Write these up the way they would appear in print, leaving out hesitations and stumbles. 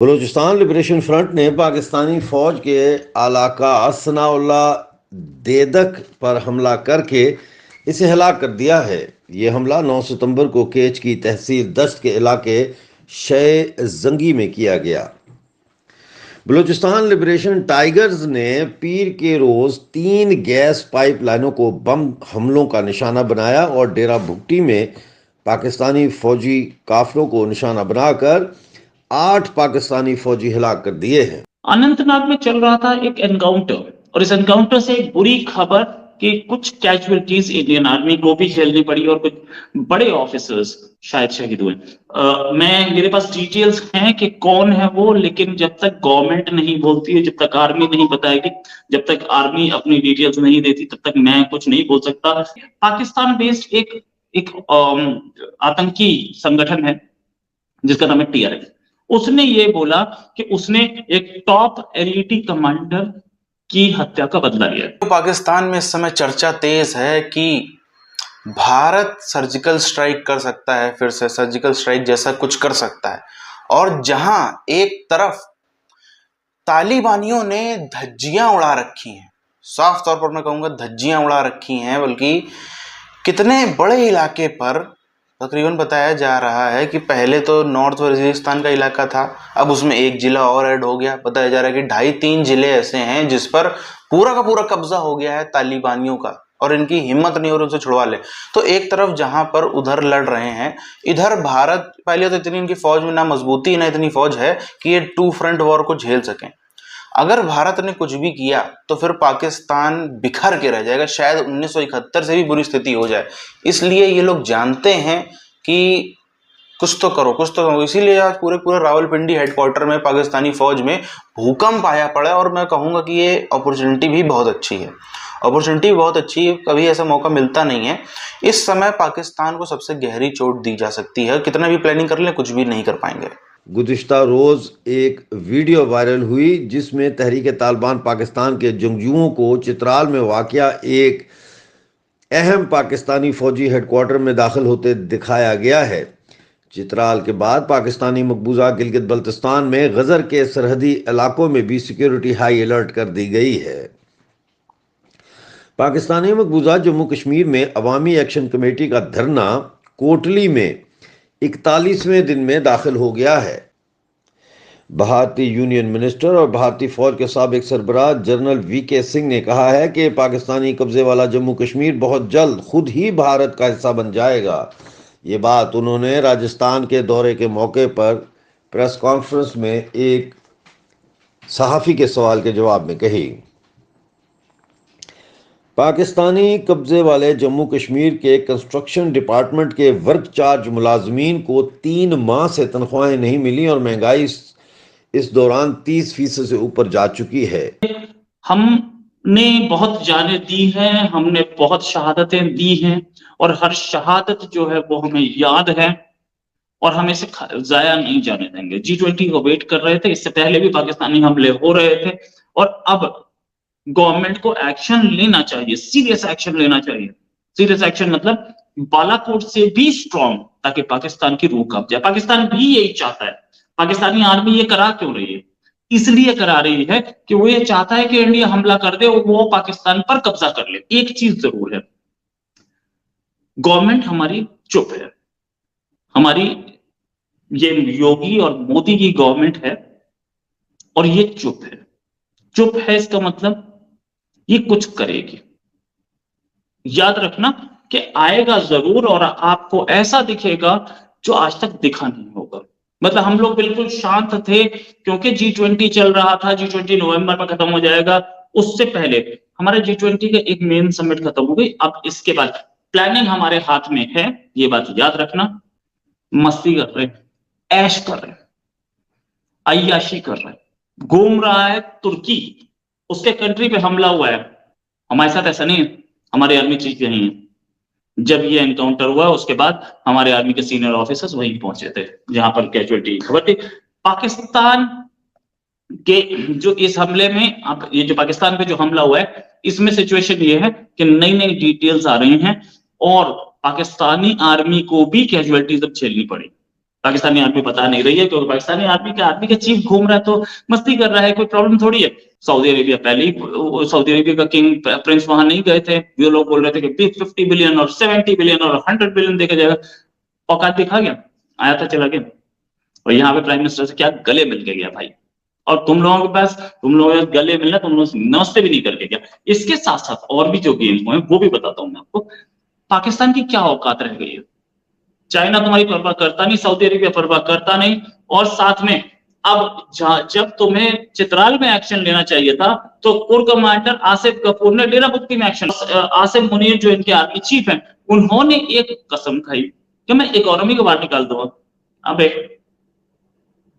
Balochistan liberation front ने पाकिस्तानी फौज के अलाका सनाउल्ला देदक पर हमला करके इसे हलाक कर दिया है। ये हमला 9 सितंबर को केच की तहसील दश्त के इलाके शय जंगी में किया गया। बलूचिस्तान लिबरेशन टाइगर्स ने पीर के रोज 3 गैस पाइपलाइनों को बम हमलों का निशाना बनाया और डेरा भुट्टी में पाकिस्तानी फौजी काफिलों को निशाना बनाकर 8 पाकिस्तानी फौजी हलाक कर दिए हैं। अनंतनाग में चल रहा था एक एनकाउंटर और इस एनकाउंटर से एक बुरी खबर कि कुछ कैजुअलिटीज इंडियन आर्मी को भी झेलनी पड़ी और कुछ बड़े ऑफिसर्स शायद शहीद हुए। मेरे पास डिटेल्स हैं कि कौन है वो, लेकिन जब तक गवर्नमेंट नहीं बोलती है, जब तक आर्मी नहीं बताएगी, जब तक आर्मी अपनी डिटेल्स नहीं देती, तब तक मैं कुछ नहीं बोल सकता। पाकिस्तान बेस्ड एक आतंकी संगठन है जिसका नाम है टीआरएफ। उसने ये बोला कि उसने एक टॉप एलईटी कमांडर की हत्या का बदला लिया है। तो पाकिस्तान में इस समय चर्चा तेज है कि भारत सर्जिकल स्ट्राइक कर सकता है, फिर से सर्जिकल स्ट्राइक जैसा कुछ कर सकता है। और जहां एक तरफ तालिबानियों ने धज्जियां उड़ा रखी हैं, साफ तौर पर मैं कहूंगा धज्जियां उड़ा रखी हैं, बल्कि कितने बड़े इलाके पर तकरीबन बताया जा रहा है कि पहले तो नॉर्थ वजीरिस्तान का इलाका था, अब उसमें एक जिला और ऐड हो गया। बताया जा रहा है कि 2.5-3 जिले ऐसे हैं जिस पर पूरा का पूरा कब्जा हो गया है तालिबानियों का, और इनकी हिम्मत नहीं हो रही उनसे छुड़वा ले। तो एक तरफ जहां पर उधर लड़ रहे हैं, इधर भारत पहले तो इतनी इनकी फौज में ना मजबूती ना इतनी फौज है कि ये 2 फ्रंट वॉर को झेल सकें। अगर भारत ने कुछ भी किया तो फिर पाकिस्तान बिखर के रह जाएगा, शायद 1971 से भी बुरी स्थिति हो जाए। इसलिए ये लोग जानते हैं कि कुछ तो करो, कुछ तो करो। इसीलिए आज पूरे रावलपिंडी हेडक्वार्टर में पाकिस्तानी फौज में भूकंप आया पड़ा है। और मैं कहूँगा कि ये अपॉर्चुनिटी भी बहुत अच्छी है, अपॉर्चुनिटी बहुत अच्छी है, कभी ऐसा मौका मिलता नहीं है। इस समय पाकिस्तान को सबसे गहरी चोट दी जा सकती है, कितना भी प्लानिंग कर लें कुछ भी नहीं कर पाएंगे। गुज़िश्ता रोज एक वीडियो वायरल हुई जिसमें तहरीक तालिबान पाकिस्तान के जंगजुओं को चित्राल में वाक़या एक अहम पाकिस्तानी फौजी हेडक्वार्टर में दाखिल होते दिखाया गया है। चित्राल के बाद पाकिस्तानी मकबूजा गिलगित बल्तिस्तान में गजर के सरहदी इलाकों में भी सिक्योरिटी हाई अलर्ट कर दी गई है। पाकिस्तानी मकबूजा जम्मू कश्मीर में अवामी एक्शन कमेटी का धरना कोटली में 41वें दिन में दाखिल हो गया है। भारतीय यूनियन मिनिस्टर और भारतीय फौज के साबिक सरबराह जनरल वीके सिंह ने कहा है कि पाकिस्तानी कब्जे वाला जम्मू कश्मीर बहुत जल्द खुद ही भारत का हिस्सा बन जाएगा। ये बात उन्होंने राजस्थान के दौरे के मौके पर प्रेस कॉन्फ्रेंस में एक सहाफ़ी के सवाल के जवाब में कही। पाकिस्तानी कब्जे वाले जम्मू कश्मीर के कंस्ट्रक्शन डिपार्टमेंट के वर्क चार्ज मुलाजमीन को 3 माह से तनख्वाहें नहीं मिली और महंगाई इस दौरान 30% से ऊपर जा चुकी है। हमने बहुत जानें दी हैं, हमने बहुत शहादतें दी हैं और हर शहादत जो है वो हमें याद है और हम इसे जाया नहीं जाने देंगे। G20 को वेट कर रहे थे, इससे पहले भी पाकिस्तानी हमले हो रहे थे और अब गवर्नमेंट को एक्शन लेना चाहिए, सीरियस एक्शन लेना चाहिए। सीरियस एक्शन मतलब बालाकोट से भी स्ट्रॉन्ग, ताकि पाकिस्तान की रूह कांप जाए। पाकिस्तान भी यही चाहता है। पाकिस्तानी आर्मी ये करा क्यों रही है? इसलिए करा रही है कि वो ये चाहता है कि इंडिया हमला कर दे और वो पाकिस्तान पर कब्जा कर ले। एक चीज जरूर है, गवर्नमेंट हमारी चुप है। हमारी ये योगी और मोदी की गवर्नमेंट है और ये चुप है। चुप है इसका मतलब ये कुछ करेगी। याद रखना कि आएगा जरूर और आपको ऐसा दिखेगा जो आज तक दिखा नहीं होगा। मतलब हम लोग बिल्कुल शांत थे क्योंकि G20 चल रहा था। G20 नवंबर में खत्म हो जाएगा, उससे पहले हमारे G20 का एक मेन समिट खत्म हो गई। अब इसके बाद प्लानिंग हमारे हाथ में है, ये बात याद रखना। मस्ती कर रहे, ऐश कर रहे, अय्याशी कर रहे, घूम रहा है तुर्की, उसके कंट्री पे हमला हुआ है। हमारे साथ ऐसा नहीं है, हमारी आर्मी चीज नहीं है। जब ये एनकाउंटर हुआ उसके बाद हमारे आर्मी के सीनियर ऑफिसर्स वहीं पहुंचे थे जहां पर कैजुअलिटी खबर थी। पाकिस्तान के जो इस हमले में, अब ये जो पाकिस्तान पे जो हमला हुआ है, इसमें सिचुएशन ये है कि नई नई डिटेल्स आ रही हैं और पाकिस्तानी आर्मी को भी कैजुअलिटीज अब झेलनी पड़ी। पाकिस्तानी आर्मी बता नहीं रही है, क्योंकि पाकिस्तानी आर्मी के चीफ घूम रहा है तो मस्ती कर रहा है, कोई प्रॉब्लम थोड़ी है। सऊदी अरेबिया पहले ही, सऊदी अरेबिया का किंग प्रिंस वहां नहीं गए थे, वो लोग बोल रहे थे कि 50 बिलियन और 70 बिलियन और 100 बिलियन देखा जाएगा। औकात दिखा गया, आया था चला गया। और यहाँ पे प्राइम मिनिस्टर से क्या गले मिल के गया भाई, और तुम लोगों के पास, तुम लोगों के गले मिलना, तुम लोग नमस्ते भी नहीं करके गया। इसके साथ साथ और भी जो गेम हुए वो भी बताता हूँ मैं आपको। पाकिस्तान की क्या औकात रह गई है, चाइना तुम्हारी परवाह करता नहीं, सऊदी अरेबिया परवाह करता नहीं, और साथ में अब जब तुम्हें चित्राल में एक्शन लेना चाहिए था तो कोर कमांडर आसिफ कपूर ने डेरा मुफ्ती में एक्शन, आसिम मुनीर जो इनके आर्मी चीफ हैं, उन्होंने एक कसम खाई कि मैं इकोनॉमी को बाहर निकाल दूंगा। अबे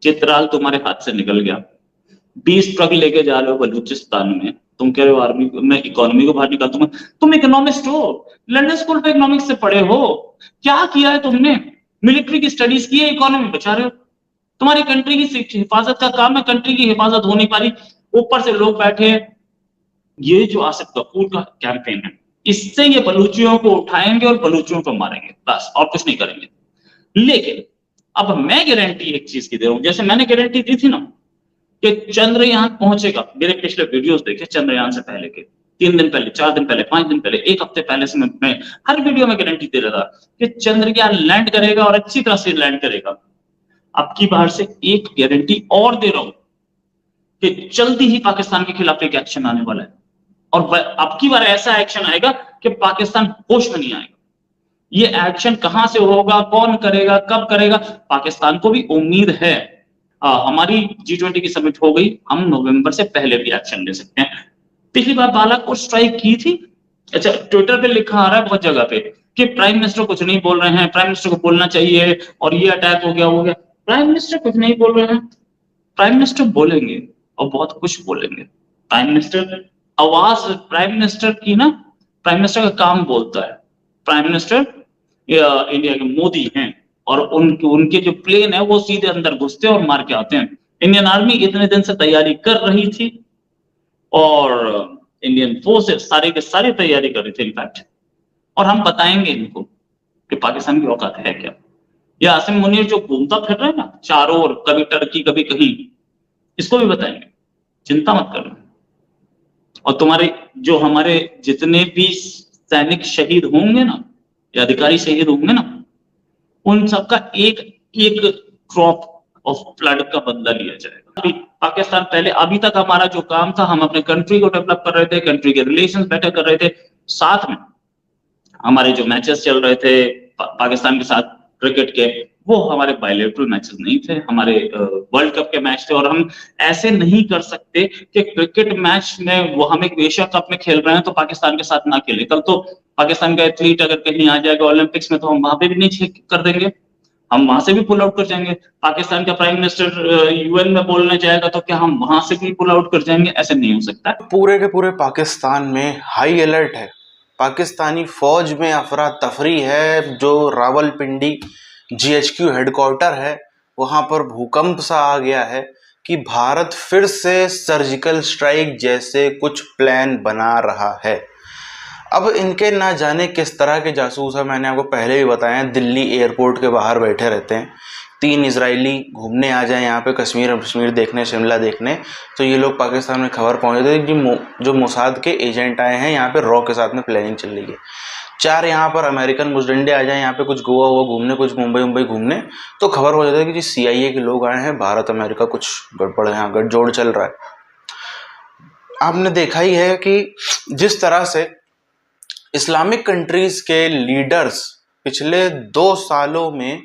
चित्राल तुम्हारे हाथ से निकल गया, 20 ट्रक लेके जा रहे हो बलूचिस्तान में, तुम कह रहे हो आर्मी मैं इकोनॉमी को बाहर निकाल दूंगा। तुम इकोनॉमिस्ट हो, लंदन स्कूल पे इकोनॉमिक्स से पढ़े हो, क्या किया है तुमने? मिलिट्री की स्टडीज की है, इकोनॉमी बचा रहे हो। तुम्हारी कंट्री की हिफाजत का काम है, कंट्री की हिफाजत हो नहीं पा रही, ऊपर से लोग बैठे। ये जो आसिफ कपूर का कैंपेन है, इससे ये बलूचियों को उठाएंगे और बलूचियों को मारेंगे, बस और कुछ नहीं करेंगे। लेकिन अब मैं गारंटी एक चीज की दे रहा हूं, जैसे मैंने गारंटी दी थी ना कि चंद्रयान पहुंचेगा, मेरे पिछले वीडियोस देखे चंद्रयान से पहले के, 3 दिन पहले, 4 दिन पहले, 5 दिन पहले, 1 हफ्ते पहले से मैं हर वीडियो में गारंटी दे रहा था कि चंद्रयान लैंड करेगा और अच्छी तरह से लैंड करेगा। अब की बार से एक गारंटी और दे रहा हूं कि जल्दी ही पाकिस्तान के खिलाफ एक एक्शन आने वाला है, और अब की बार ऐसा एक्शन आएगा कि पाकिस्तान होश में नहीं आएगा। ये एक्शन कहां से होगा, कौन करेगा, कब करेगा, पाकिस्तान को भी उम्मीद है। हमारी G20 की समिट हो गई, हम नवंबर से पहले भी एक्शन ले सकते हैं। पिछली बार बालाकोट स्ट्राइक की थी, अच्छा ट्विटर पे लिखा आ रहा है बहुत जगह पे कि प्राइम मिनिस्टर कुछ नहीं बोल रहे हैं, प्राइम मिनिस्टर को बोलना चाहिए, और ये अटैक हो गया। प्राइम मिनिस्टर कुछ नहीं बोल रहे हैं, प्राइम मिनिस्टर बोलेंगे और बहुत कुछ बोलेंगे। प्राइम मिनिस्टर आवाज, प्राइम मिनिस्टर की ना, प्राइम मिनिस्टर का काम बोलता है। प्राइम मिनिस्टर इंडिया के मोदी हैं, और उनके जो प्लेन है वो सीधे अंदर घुसते हैं और मार के आते हैं। इंडियन आर्मी इतने दिन से तैयारी कर रही थी, और इंडियन फोर्सेस सारी की सारी तैयारी कर रही थी इनफैक्ट, और हम बताएंगे इनको कि पाकिस्तान की औकात है क्या। ये आसिम मुनीर जो घूमता फिर रहा है ना चारों ओर, कभी टर्की कभी कहीं, इसको भी बताएंगे, चिंता मत करना। और तुम्हारे जो हमारे जितने भी सैनिक शहीद होंगे ना, या अधिकारी शहीद होंगे ना, उन सबका एक एक ड्रॉप ऑफ ब्लड का बदला लिया जाएगा। पाकिस्तान पहले, अभी तक हमारा जो काम था, हम अपने कंट्री को डेवलप कर रहे थे, कंट्री के रिलेशंस बेटर कर रहे थे, साथ में हमारे जो मैचेस चल रहे थे पाकिस्तान के साथ क्रिकेट के, वो हमारे बायलैटरल मैचेस नहीं थे, हमारे वर्ल्ड कप के मैच थे। और हम ऐसे नहीं कर सकते कि क्रिकेट मैच में वो हम एक एशिया कप में खेल रहे हैं तो पाकिस्तान के साथ ना खेले। कल तो पाकिस्तान का एथलीट अगर कहीं आ जाएगा ओलंपिक्स में तो हम वहां पे भी नहीं कर देंगे, हम वहां से भी पुल आउट कर जाएंगे। पाकिस्तान का प्राइम मिनिस्टर यूएन में बोलने जाएगा तो क्या हम वहां से भी पुल आउट कर जाएंगे? ऐसे नहीं हो सकता। पूरे के पूरे पाकिस्तान में हाई अलर्ट है, पाकिस्तानी फौज में अफरा तफरी है। जो रावलपिंडी GHQ हेडक्वार्टर है, वहां पर भूकंप सा आ गया है कि भारत फिर से सर्जिकल स्ट्राइक जैसे कुछ प्लान बना रहा है। अब इनके ना जाने किस तरह के जासूस है, मैंने आपको पहले भी बताया, दिल्ली एयरपोर्ट के बाहर बैठे रहते हैं। 3 इजरायली घूमने आ जाए यहाँ पे कश्मीर देखने, शिमला देखने, तो ये लोग पाकिस्तान में खबर पहुँच जाते हैं कि जो मोसाद के एजेंट आए हैं यहाँ पे रॉ के साथ में प्लानिंग चल रही है। 4 यहाँ पर अमेरिकन मुजडंडे आ जाए यहाँ पे, कुछ गोवा घूमने, कुछ मुंबई घूमने, तो खबर हो जाती है कि जी CIA के लोग आए हैं, भारत अमेरिका कुछ गड़बड़ है, यहाँ गठजोड़ चल रहा है। आपने देखा ही है कि जिस तरह से इस्लामिक कंट्रीज के लीडर्स पिछले 2 सालों में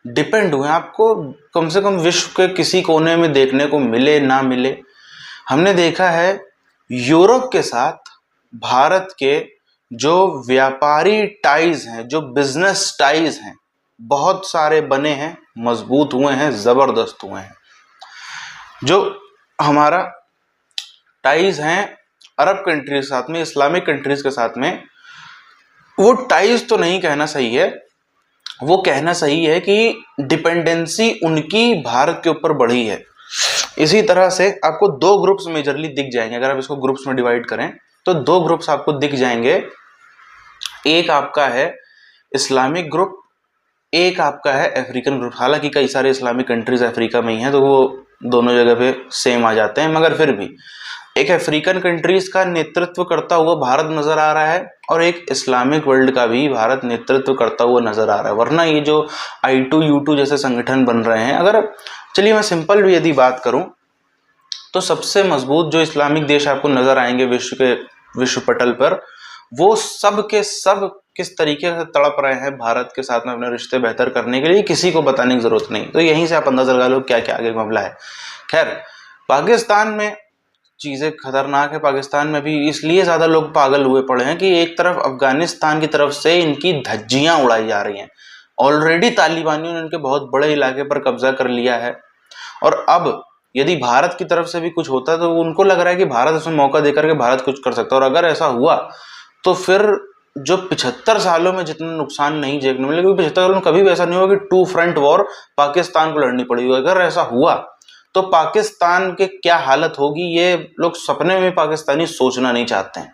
डिपेंड हुए, आपको कम से कम विश्व के किसी कोने में देखने को मिले ना मिले। हमने देखा है यूरोप के साथ भारत के जो व्यापारी टाइज हैं, जो बिजनेस टाइज हैं, बहुत सारे बने हैं, मजबूत हुए हैं, जबरदस्त हुए हैं। जो हमारा टाइज हैं अरब कंट्रीज के साथ में, इस्लामिक कंट्रीज के साथ में, वो टाइज तो नहीं कहना सही है, वो कहना सही है कि डिपेंडेंसी उनकी भारत के ऊपर बढ़ी है। इसी तरह से आपको 2 ग्रुप्स मेजरली दिख जाएंगे, अगर आप इसको ग्रुप्स में डिवाइड करें तो 2 ग्रुप्स आपको दिख जाएंगे। एक आपका है इस्लामिक ग्रुप एक आपका है अफ्रीकन ग्रुप। हालांकि कई सारे इस्लामिक कंट्रीज अफ्रीका में ही हैं, तो वो दोनों जगह पे सेम आ जाते हैं, मगर फिर भी एक अफ्रीकन कंट्रीज का नेतृत्व करता हुआ भारत नजर आ रहा है और एक इस्लामिक वर्ल्ड का भी भारत नेतृत्व करता हुआ नजर आ रहा है। वरना ये जो I2U2 जैसे संगठन बन रहे हैं, अगर चलिए मैं सिंपल भी यदि बात करूं तो सबसे मजबूत जो इस्लामिक देश आपको नजर आएंगे विश्व पटल पर, वो सब के सब किस तरीके से तड़प रहे हैं भारत के साथ में अपने रिश्ते बेहतर करने के लिए, किसी को बताने की जरूरत नहीं। तो यहीं से आप अंदाजा लगा लो क्या क्या आगे मामला है। खैर, पाकिस्तान में चीजें खतरनाक है। पाकिस्तान में भी इसलिए ज्यादा लोग पागल हुए पड़े हैं कि एक तरफ अफगानिस्तान की तरफ से इनकी धज्जियां उड़ाई जा रही हैं। ऑलरेडी तालिबानियों ने इनके बहुत बड़े इलाके पर कब्जा कर लिया है, और अब यदि भारत की तरफ से भी कुछ होता है तो उनको लग रहा है कि भारत इसमें मौका देकर के भारत कुछ कर सकता है। और अगर ऐसा हुआ तो फिर जो 75 सालों में जितना नुकसान नहीं देखने मिलेगा, क्योंकि 75 सालों में कभी भी ऐसा नहीं होगा कि 2 फ्रंट वॉर पाकिस्तान को लड़नी पड़ेगी। अगर ऐसा हुआ तो पाकिस्तान के क्या हालत होगी, ये लोग सपने में पाकिस्तानी सोचना नहीं चाहते हैं।